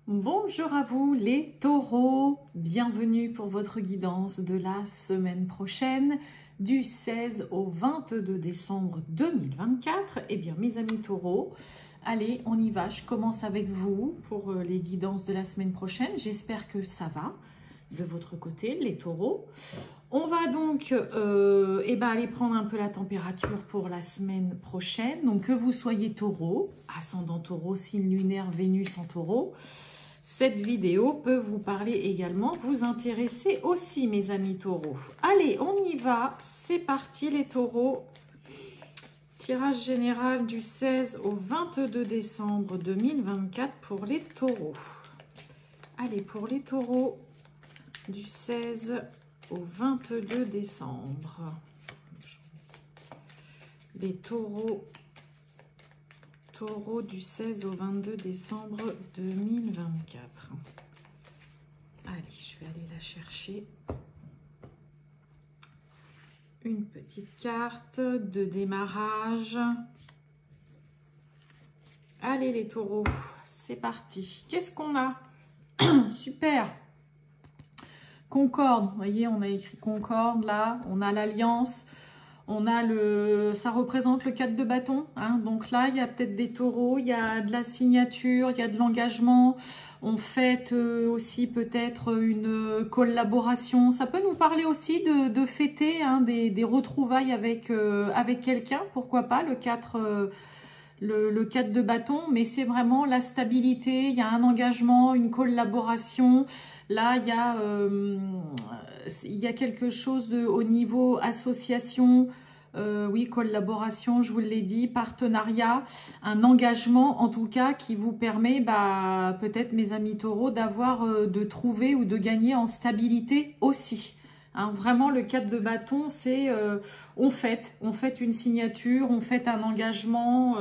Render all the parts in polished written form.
Bonjour à vous les taureaux, bienvenue pour votre guidance de la semaine prochaine du 16 au 22 décembre 2024. Eh bien mes amis taureaux, allez on y va, je commence avec vous pour les guidances de la semaine prochaine. J'espère que ça va de votre côté les taureaux. On va donc aller prendre un peu la température pour la semaine prochaine. Donc que vous soyez taureau, ascendant taureau, signe lunaire, Vénus en taureau, cette vidéo peut vous parler également, vous intéresser aussi mes amis taureaux. Allez, on y va, c'est parti les taureaux. Tirage général du 16 au 22 décembre 2024 pour les taureaux. Allez, pour les taureaux du 16 au 22 décembre. Les taureaux du 16 au 22 décembre 2024. Allez, je vais aller la chercher. Une petite carte de démarrage. Allez les taureaux, c'est parti. Qu'est-ce qu'on a? Super. Concorde, vous voyez, on a écrit Concorde là, on a l'Alliance. On a ça représente le 4 de bâton, hein. Donc là, il y a peut-être des taureaux, il y a de la signature, il y a de l'engagement. On fête aussi peut-être une collaboration. Ça peut nous parler aussi de fêter hein, des retrouvailles avec quelqu'un, pourquoi pas, le 4 de bâton. Mais c'est vraiment la stabilité, il y a un engagement, une collaboration. Là, il y a quelque chose au niveau association, oui, collaboration, je vous l'ai dit, partenariat, un engagement en tout cas qui vous permet, peut-être mes amis taureaux, de trouver ou de gagner en stabilité aussi. Hein, vraiment, le 4 de bâton, c'est on fête une signature, on fête un engagement,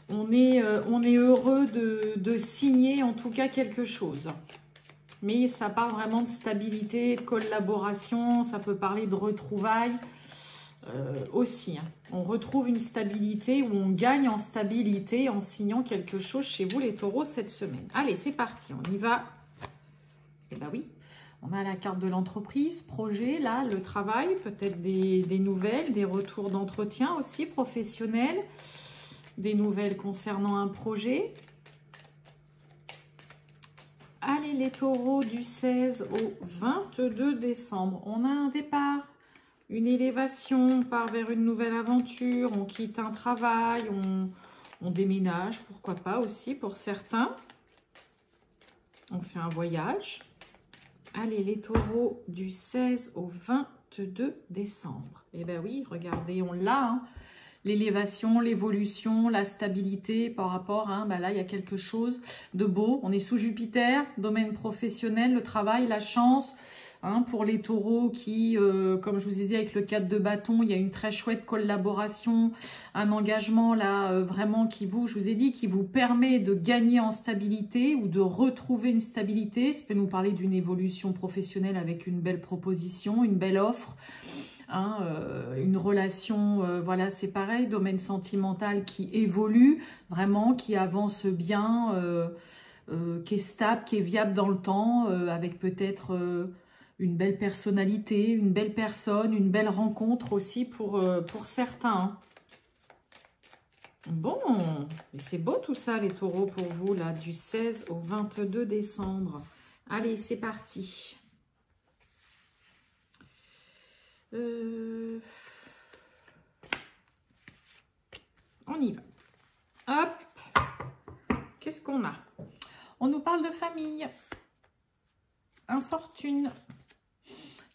on est heureux de signer en tout cas quelque chose. Mais ça parle vraiment de stabilité, de collaboration, ça peut parler de retrouvailles aussi. Hein. On retrouve une stabilité ou on gagne en stabilité en signant quelque chose chez vous les taureaux cette semaine. Allez, c'est parti, on y va. Eh bien oui, on a la carte de l'entreprise, projet, là, le travail, peut-être des nouvelles, des retours d'entretien aussi professionnels, des nouvelles concernant un projet. Allez les taureaux du 16 au 22 décembre, on a un départ, une élévation, on part vers une nouvelle aventure, on quitte un travail, on déménage, pourquoi pas aussi pour certains. On fait un voyage. Allez les taureaux du 16 au 22 décembre. Eh bien oui, regardez, on l'a, hein. L'élévation, l'évolution, la stabilité par rapport, hein, là, il y a quelque chose de beau. On est sous Jupiter, domaine professionnel, le travail, la chance. Hein, pour les taureaux qui, comme je vous ai dit avec le 4 de bâton, il y a une très chouette collaboration, un engagement là vraiment qui vous, je vous ai dit, qui vous permet de gagner en stabilité ou de retrouver une stabilité. Ça peut nous parler d'une évolution professionnelle avec une belle proposition, une belle offre. Hein, une relation, voilà, c'est pareil, domaine sentimental qui évolue, vraiment, qui avance bien, qui est stable, qui est viable dans le temps, avec peut-être une belle personnalité, une belle personne, une belle rencontre aussi pour certains. Hein. Bon, et c'est beau tout ça les taureaux pour vous, là, du 16 au 22 décembre. Allez, c'est parti. On y va. Hop. Qu'est-ce qu'on a? On nous parle de famille. Infortune.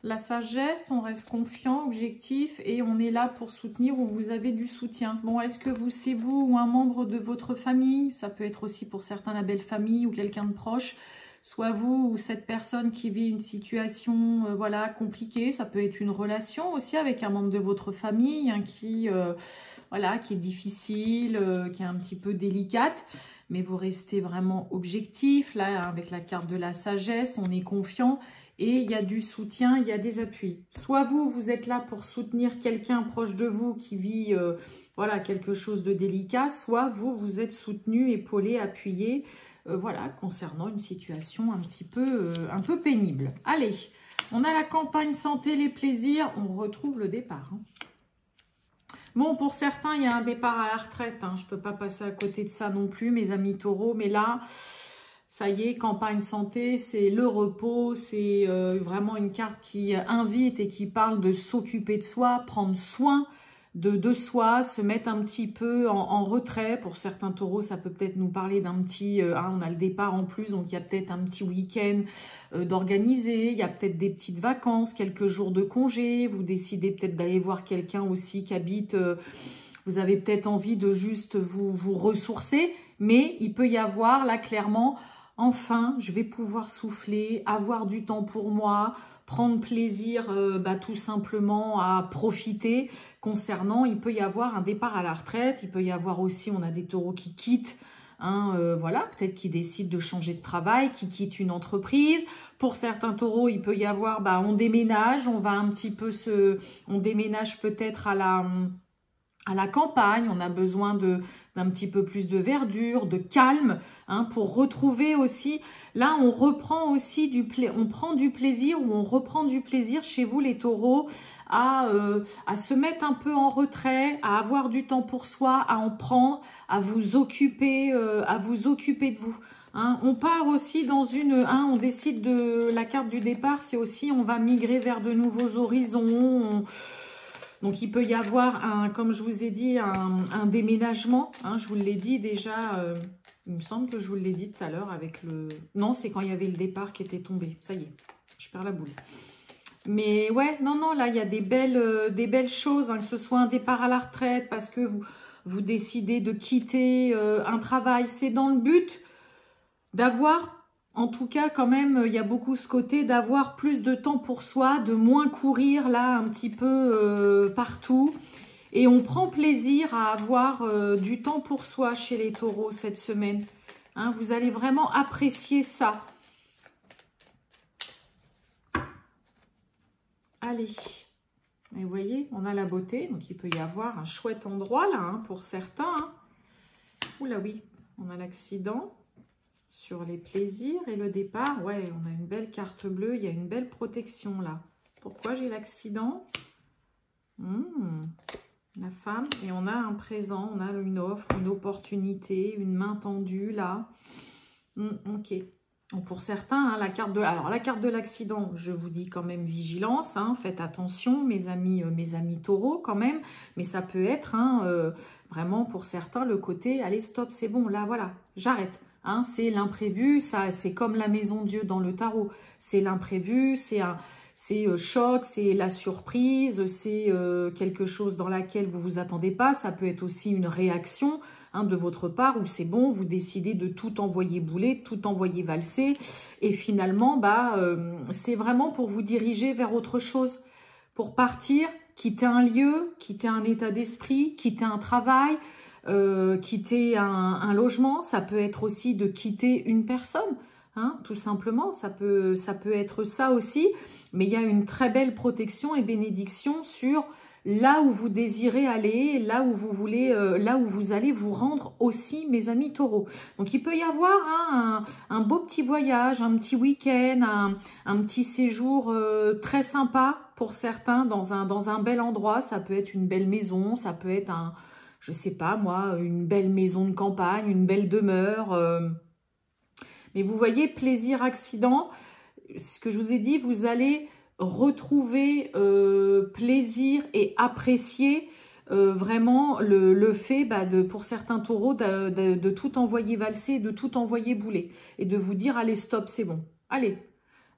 La sagesse, on reste confiant, objectif et on est là pour soutenir où vous avez du soutien. Bon, est-ce que c'est vous ou un membre de votre famille? Ça peut être aussi pour certains la belle famille ou quelqu'un de proche. Soit vous ou cette personne qui vit une situation voilà, compliquée. Ça peut être une relation aussi avec un membre de votre famille hein, qui est difficile, qui est un petit peu délicate. Mais vous restez vraiment objectif. Là, avec la carte de la sagesse, on est confiant. Et il y a du soutien, il y a des appuis. Soit vous êtes là pour soutenir quelqu'un proche de vous qui vit voilà, quelque chose de délicat. Soit vous êtes soutenu, épaulé, appuyé voilà, concernant une situation un peu pénible. Allez, on a la campagne santé, les plaisirs, on retrouve le départ. Hein. Bon, pour certains, il y a un départ à la retraite. Hein. Je ne peux pas passer à côté de ça non plus, mes amis taureaux. Mais là, ça y est, campagne santé, c'est le repos. C'est vraiment une carte qui invite et qui parle de s'occuper de soi, prendre soin de soi, se mettre un petit peu en retrait. Pour certains taureaux, ça peut peut-être nous parler d'un petit... on a le départ en plus, donc il y a peut-être un petit week-end d'organiser. Il y a peut-être des petites vacances, quelques jours de congé. Vous décidez peut-être d'aller voir quelqu'un aussi qui habite... vous avez peut-être envie de juste vous ressourcer. Mais il peut y avoir, là, clairement... Enfin, je vais pouvoir souffler, avoir du temps pour moi, prendre plaisir tout simplement à profiter. Concernant, il peut y avoir un départ à la retraite, il peut y avoir aussi, on a des taureaux qui quittent, hein, voilà, peut-être qui décident de changer de travail, qui quittent une entreprise. Pour certains taureaux, il peut y avoir, on déménage, on va un petit peu on déménage peut-être à la campagne, on a besoin d'un petit peu plus de verdure, de calme, hein, pour retrouver aussi, là on reprend aussi on prend du plaisir ou on reprend du plaisir chez vous les taureaux à se mettre un peu en retrait, à avoir du temps pour soi, à en prendre, à vous occuper de vous. Hein, on part aussi dans on décide la carte du départ, c'est aussi on va migrer vers de nouveaux horizons. Donc, il peut y avoir, comme je vous ai dit, un déménagement. Hein, je vous l'ai dit déjà, il me semble que je vous l'ai dit tout à l'heure avec le... Non, c'est quand il y avait le départ qui était tombé. Ça y est, je perds la boule. Mais ouais, non, là, il y a des belles choses, hein, que ce soit un départ à la retraite parce que vous décidez de quitter un travail. C'est dans le but d'avoir... En tout cas, quand même, il y a beaucoup ce côté d'avoir plus de temps pour soi, de moins courir là un petit peu partout. Et on prend plaisir à avoir du temps pour soi chez les taureaux cette semaine. Hein, vous allez vraiment apprécier ça. Allez. Et vous voyez, on a la beauté. Donc, il peut y avoir un chouette endroit là, hein, pour certains. Hein. Oula oui, on a l'accident. Sur les plaisirs et le départ, ouais, on a une belle carte bleue, il y a une belle protection là. Pourquoi j'ai l'accident? La femme, et on a un présent, on a une offre, une opportunité, une main tendue là. Ok. Donc pour certains, hein, la carte de l'accident, je vous dis quand même vigilance, hein, faites attention mes amis taureaux quand même, mais ça peut être vraiment pour certains le côté, allez stop, c'est bon, là voilà, j'arrête. Hein, c'est l'imprévu, ça c'est comme la maison Dieu dans le tarot. C'est l'imprévu, c'est choc, c'est la surprise, c'est quelque chose dans laquelle vous vous attendez pas. Ça peut être aussi une réaction de votre part où c'est bon, vous décidez de tout envoyer bouler, tout envoyer valser. Et finalement, c'est vraiment pour vous diriger vers autre chose, pour partir, quitter un lieu, quitter un état d'esprit, quitter un travail. Quitter un logement, ça peut être aussi de quitter une personne, hein, tout simplement, ça peut être ça aussi, mais il y a une très belle protection et bénédiction sur là où vous désirez aller, là où vous voulez, là où vous allez vous rendre aussi, mes amis taureaux. Donc il peut y avoir un beau petit voyage, un petit week-end, un petit séjour très sympa pour certains dans un bel endroit, ça peut être une belle maison, ça peut être je sais pas moi, une belle maison de campagne, une belle demeure. Mais vous voyez, plaisir, accident, ce que je vous ai dit, vous allez retrouver plaisir et apprécier vraiment le fait pour certains taureaux de tout envoyer valser, de tout envoyer bouler. Et de vous dire, allez stop, c'est bon, allez.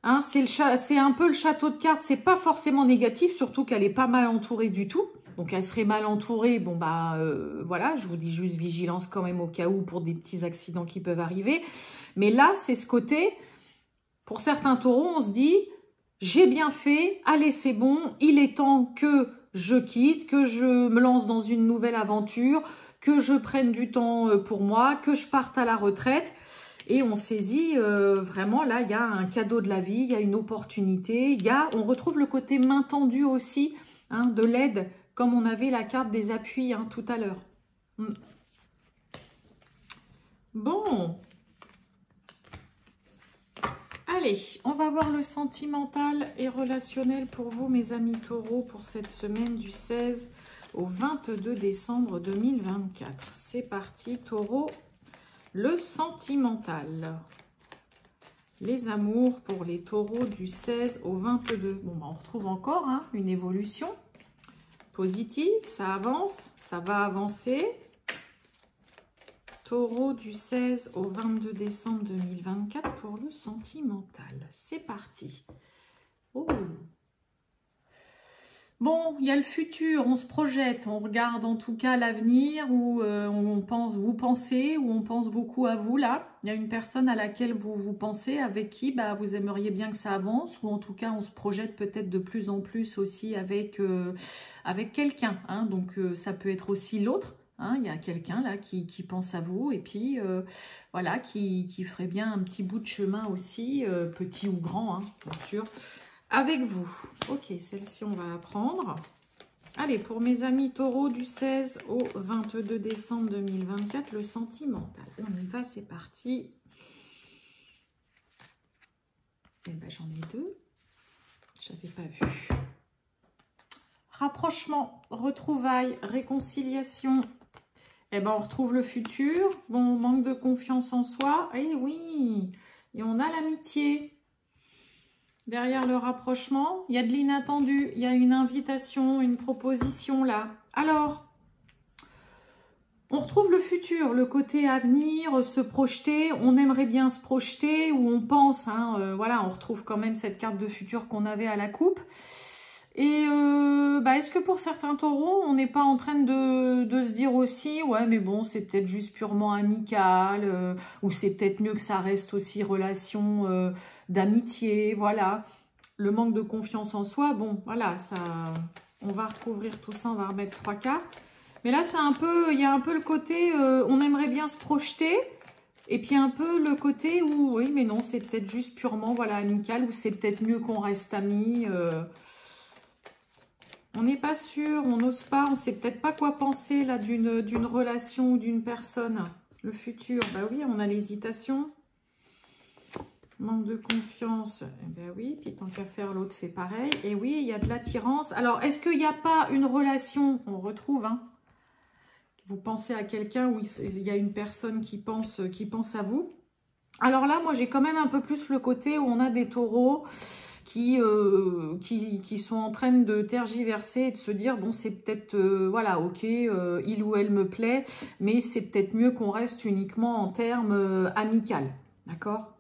Hein, c'est un peu le château de cartes, c'est pas forcément négatif, surtout qu'elle est pas mal entourée du tout. Donc, elle serait mal entourée. Bon, voilà, je vous dis juste vigilance quand même au cas où pour des petits accidents qui peuvent arriver. Mais là, c'est ce côté, pour certains taureaux, on se dit, j'ai bien fait, allez, c'est bon, il est temps que je quitte, que je me lance dans une nouvelle aventure, que je prenne du temps pour moi, que je parte à la retraite. Et on saisit vraiment, là, il y a un cadeau de la vie, il y a une opportunité, on retrouve le côté main tendue aussi, hein, de l'aide, comme on avait la carte des appuis tout à l'heure. Bon, Allez, on va voir le sentimental et relationnel pour vous, mes amis taureaux, pour cette semaine du 16 au 22 décembre 2024. C'est parti, taureau, le sentimental. Les amours pour les taureaux du 16 au 22. Bon, bah, on retrouve encore une évolution positive, ça avance, ça va avancer. Taureau du 16 au 22 décembre 2024 pour le sentimental. C'est parti. Oh. Bon, il y a le futur, on se projette, on regarde en tout cas l'avenir où vous pensez, où on pense beaucoup à vous là. Il y a une personne à laquelle vous pensez, avec qui vous aimeriez bien que ça avance, ou en tout cas on se projette peut-être de plus en plus aussi avec quelqu'un. Donc ça peut être aussi l'autre. Il y a quelqu'un là qui pense à vous et puis voilà, qui ferait bien un petit bout de chemin aussi, petit ou grand, bien sûr, avec vous. Ok, celle-ci on va la prendre. Allez, pour mes amis taureaux du 16 au 22 décembre 2024, le sentimental. On y va, c'est parti. Eh ben j'en ai deux. J'avais pas vu. Rapprochement, retrouvailles, réconciliation. Eh ben, on retrouve le futur. Bon, manque de confiance en soi. Eh oui, et on a l'amitié. Derrière le rapprochement, il y a de l'inattendu. Il y a une invitation, une proposition là. Alors, on retrouve le futur, le côté avenir, se projeter. On aimerait bien se projeter ou on pense. Voilà, on retrouve quand même cette carte de futur qu'on avait à la coupe. Et est-ce que pour certains taureaux, on n'est pas en train de se dire aussi, ouais mais bon, c'est peut-être juste purement amical, ou c'est peut-être mieux que ça reste aussi relation d'amitié, voilà. Le manque de confiance en soi, bon, voilà, ça, on va recouvrir tout ça, on va remettre 3 cartes. Mais là, c'est un peu, il y a un peu le côté, on aimerait bien se projeter, et puis un peu le côté où, oui mais non, c'est peut-être juste purement, voilà, amical, ou c'est peut-être mieux qu'on reste amis, on n'est pas sûr, on n'ose pas, on ne sait peut-être pas quoi penser là d'une relation ou d'une personne. Le futur, bah oui, on a l'hésitation. Manque de confiance, eh ben oui, puis tant qu'à faire, l'autre fait pareil. Et oui, il y a de l'attirance. Alors, est-ce qu'il n'y a pas une relation, on retrouve, vous pensez à quelqu'un où il y a une personne qui pense à vous. Alors là, moi, j'ai quand même un peu plus le côté où on a des taureaux qui sont en train de tergiverser et de se dire, bon, c'est peut-être, voilà, ok, il ou elle me plaît, mais c'est peut-être mieux qu'on reste uniquement en termes amical, d'accord?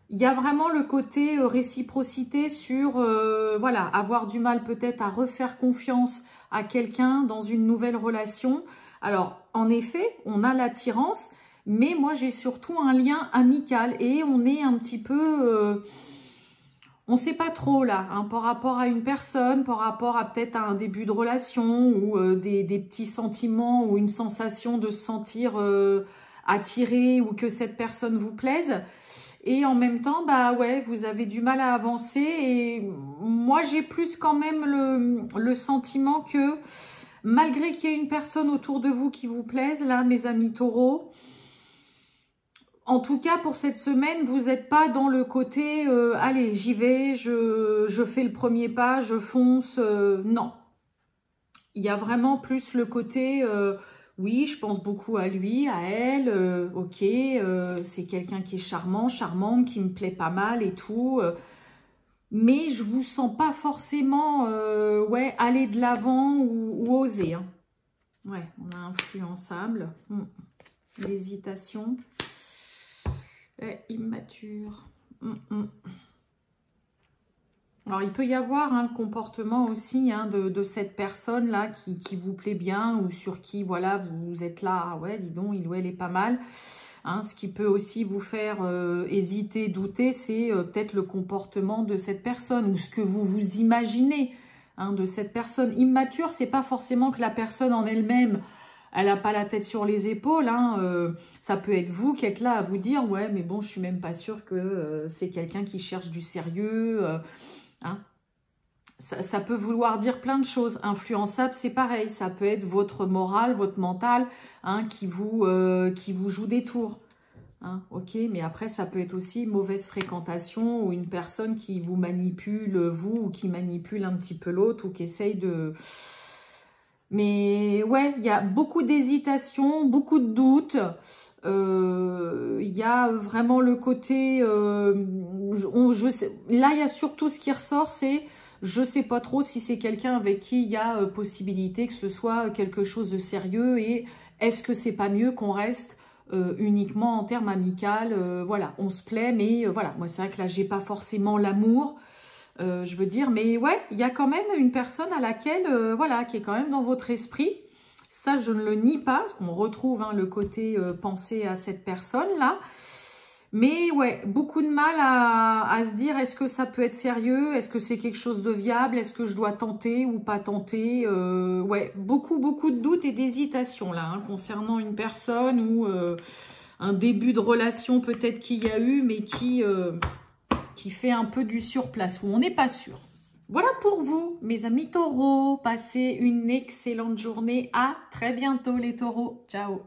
Il y a vraiment le côté réciprocité sur, voilà, avoir du mal peut-être à refaire confiance à quelqu'un dans une nouvelle relation. Alors, en effet, on a l'attirance, mais moi, j'ai surtout un lien amical et on est un petit peu... on ne sait pas trop là, par rapport à une personne, par rapport à peut-être un début de relation ou des petits sentiments ou une sensation de se sentir attiré ou que cette personne vous plaise. Et en même temps, ouais, vous avez du mal à avancer. Et moi, j'ai plus quand même le sentiment que malgré qu'il y ait une personne autour de vous qui vous plaise, là, mes amis taureaux, en tout cas, pour cette semaine, vous n'êtes pas dans le côté allez, j'y vais, je fais le premier pas, je fonce. Non. Il y a vraiment plus le côté oui, je pense beaucoup à lui, à elle. Ok, c'est quelqu'un qui est charmant, charmante, qui me plaît pas mal et tout. Mais je vous sens pas forcément ouais, aller de l'avant ou oser. Ouais, on a influençable. L'hésitation. Immature. Alors, il peut y avoir le comportement aussi de cette personne-là qui vous plaît bien ou sur qui, voilà, vous êtes là, ouais, dis donc, il ou elle est pas mal. Ce qui peut aussi vous faire hésiter, douter, c'est peut-être le comportement de cette personne ou ce que vous imaginez de cette personne. Immature, c'est pas forcément que la personne en elle-même... elle n'a pas la tête sur les épaules, ça peut être vous qui êtes là à vous dire « ouais, mais bon, je suis même pas sûre que c'est quelqu'un qui cherche du sérieux. Ça peut vouloir dire plein de choses. Influençable, c'est pareil. Ça peut être votre morale, votre mental qui vous joue des tours. Hein, ok, mais après, ça peut être aussi mauvaise fréquentation ou une personne qui vous manipule, vous, ou qui manipule un petit peu l'autre, ou qui essaye de... Mais ouais, il y a beaucoup d'hésitation, beaucoup de doutes. Il y a vraiment le côté... là, il y a surtout ce qui ressort, c'est... Je sais pas trop si c'est quelqu'un avec qui il y a possibilité que ce soit quelque chose de sérieux, et est-ce que c'est pas mieux qu'on reste uniquement en termes amical, voilà, on se plaît, mais voilà, moi c'est vrai que là j'ai pas forcément l'amour, je veux dire, mais ouais, il y a quand même une personne à laquelle, voilà, qui est quand même dans votre esprit, ça je ne le nie pas, parce qu'on retrouve hein, le côté penser à cette personne-là, mais ouais, beaucoup de mal à se dire, est-ce que ça peut être sérieux, est-ce que c'est quelque chose de viable, est-ce que je dois tenter ou pas tenter, ouais, beaucoup de doutes et d'hésitation là, hein, concernant une personne ou un début de relation peut-être qu'il y a eu, mais qui fait un peu du surplace, où on n'est pas sûr. Voilà pour vous, mes amis taureaux, passez une excellente journée, à très bientôt les taureaux, ciao.